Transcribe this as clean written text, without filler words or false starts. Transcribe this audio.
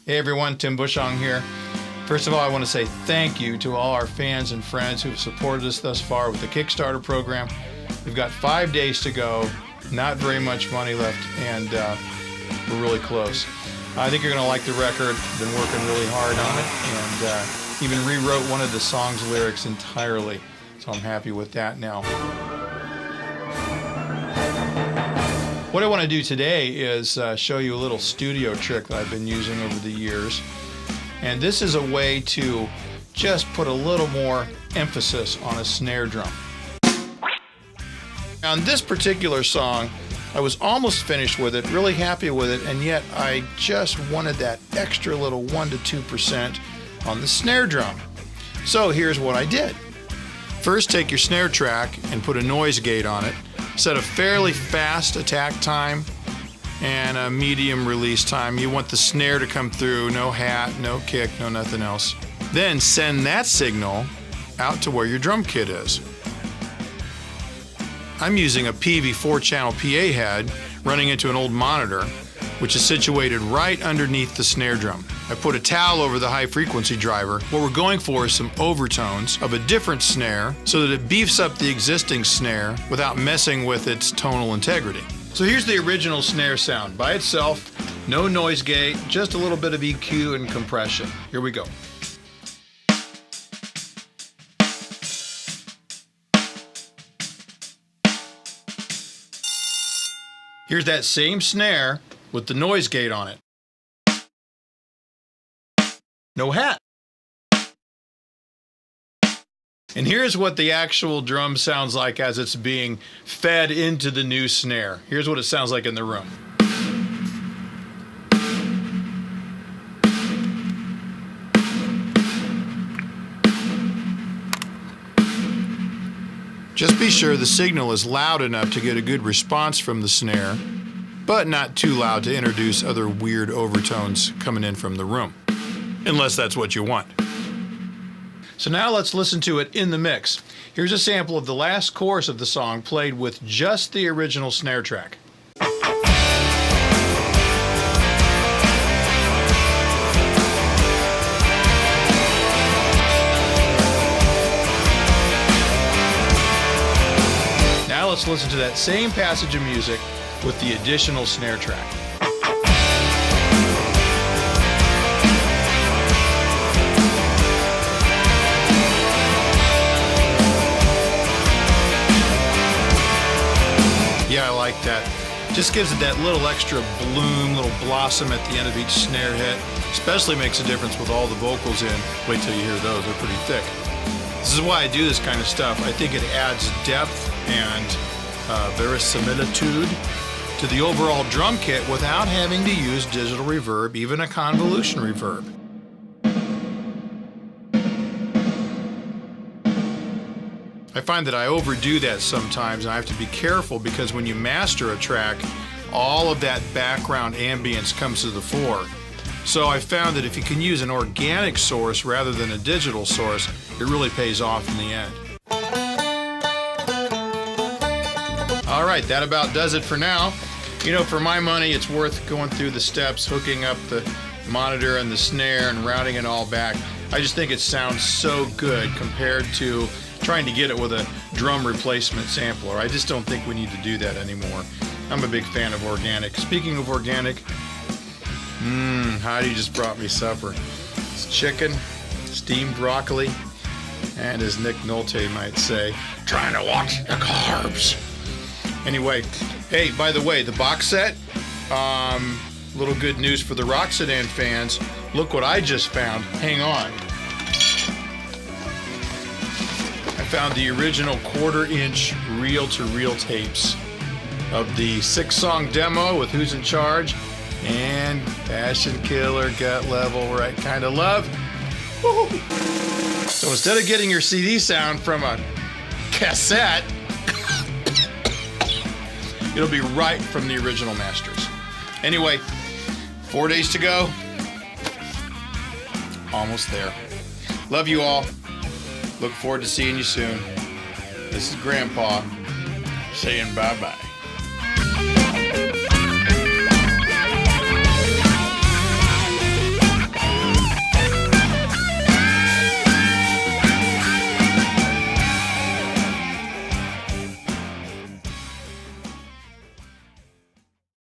Hey everyone, Tim Bushong here. First of all, I want to say thank you to all our fans and friends who've supported us thus far with the Kickstarter program. We've got 5 days to go, not very much money left, and we're really close. I think you're going to like the record. Been working really hard on it, and even rewrote one of the song's lyrics entirely, so I'm happy with that now. What I want to do today is show you a little studio trick that I've been using over the years. And this is a way to just put a little more emphasis on a snare drum. On this particular song, I was almost finished with it, really happy with it, and yet I just wanted that extra little 1 to 2% on the snare drum. So here's what I did. First, take your snare track and put a noise gate on it. Set a fairly fast attack time and a medium release time. You want the snare to come through, no hat, no kick, no nothing else. Then send that signal out to where your drum kit is. I'm using a PV 4-channel PA head running into an old monitor, which is situated right underneath the snare drum. I put a towel over the high frequency driver. What we're going for is some overtones of a different snare so that it beefs up the existing snare without messing with its tonal integrity. So here's the original snare sound by itself, no noise gate, just a little bit of EQ and compression. Here we go. Here's that same snare with the noise gate on it. No hat. And here's what the actual drum sounds like as it's being fed into the new snare. Here's what it sounds like in the room. Just be sure the signal is loud enough to get a good response from the snare, but not too loud to introduce other weird overtones coming in from the room, unless that's what you want. So now let's listen to it in the mix. Here's a sample of the last chorus of the song played with just the original snare track. Now let's listen to that same passage of music with the additional snare track. Yeah, I like that. Just gives it that little extra bloom, little blossom at the end of each snare hit. Especially makes a difference with all the vocals in. Wait till you hear those, they're pretty thick. This is why I do this kind of stuff. I think it adds depth and verisimilitude to the overall drum kit without having to use digital reverb, even a convolution reverb. I find that I overdo that sometimes, and I have to be careful because when you master a track, all of that background ambience comes to the fore. So I found that if you can use an organic source rather than a digital source, it really pays off in the end. All right, that about does it for now. You know, for my money, it's worth going through the steps, hooking up the monitor and the snare and routing it all back. I just think it sounds so good compared to trying to get it with a drum replacement sampler. I just don't think we need to do that anymore. I'm a big fan of organic. Speaking of organic, Heidi just brought me supper. It's chicken, steamed broccoli, and as Nick Nolte might say, trying to watch the carbs. Anyway, hey, by the way, the box set, little good news for the Roxanne fans. Look what I just found. Hang on. I found the original 1/4-inch reel-to-reel tapes of the 6-song demo with Who's in Charge and Passion Killer, Gut Level, Right Kind of Love. Woo-hoo. So instead of getting your CD sound from a cassette, it'll be right from the original masters. Anyway, 4 days to go. Almost there. Love you all. Look forward to seeing you soon. This is Grandpa saying bye-bye.